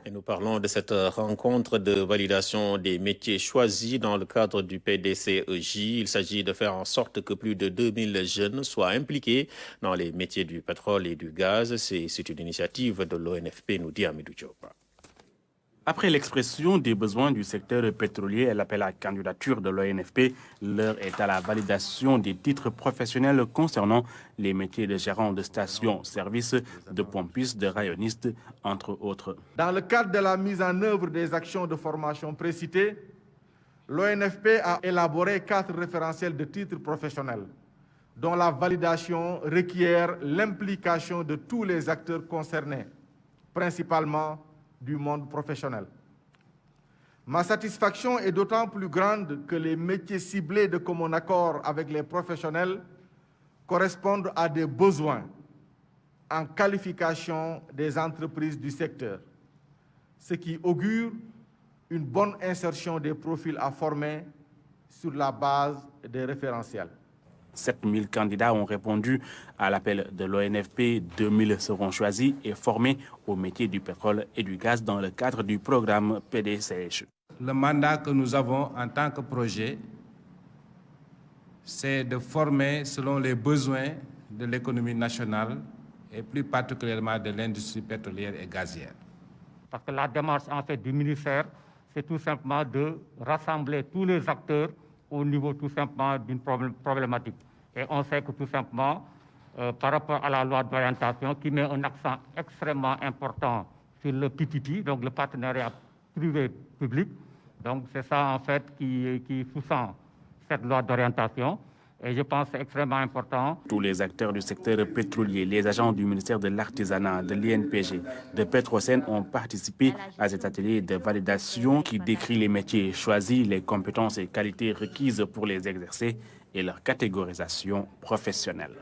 Et nous parlons de cette rencontre de validation des métiers choisis dans le cadre du PDCEJ. Il s'agit de faire en sorte que plus de 2000 jeunes soient impliqués dans les métiers du pétrole et du gaz. C'est une initiative de l'ONFP, nous dit Amidou Diop. Après l'expression des besoins du secteur pétrolier et l'appel à la candidature de l'ONFP, l'heure est à la validation des titres professionnels concernant les métiers de gérant de station-service, de pompiste, de rayonniste, entre autres. Dans le cadre de la mise en œuvre des actions de formation précitées, l'ONFP a élaboré 4 référentiels de titres professionnels, dont la validation requiert l'implication de tous les acteurs concernés, principalement du monde professionnel. Ma satisfaction est d'autant plus grande que les métiers ciblés de commun accord avec les professionnels correspondent à des besoins en qualification des entreprises du secteur, ce qui augure une bonne insertion des profils à former sur la base des référentiels. 7000 candidats ont répondu à l'appel de l'ONFP. 2000 seront choisis et formés au métier du pétrole et du gaz dans le cadre du programme PDCH. Le mandat que nous avons en tant que projet, c'est de former selon les besoins de l'économie nationale et plus particulièrement de l'industrie pétrolière et gazière. Parce que la démarche en fait du ministère, c'est tout simplement de rassembler tous les acteurs au niveau tout simplement d'une problématique. Et on sait que tout simplement, par rapport à la loi d'orientation qui met un accent extrêmement important sur le PPP, donc le partenariat privé-public, donc c'est ça en fait qui sous-tend cette loi d'orientation. Et je pense que c'est extrêmement important. Tous les acteurs du secteur pétrolier, les agents du ministère de l'Artisanat, de l'INPG, de Petrosen ont participé à cet atelier de validation qui décrit les métiers choisis, les compétences et qualités requises pour les exercer et leur catégorisation professionnelle.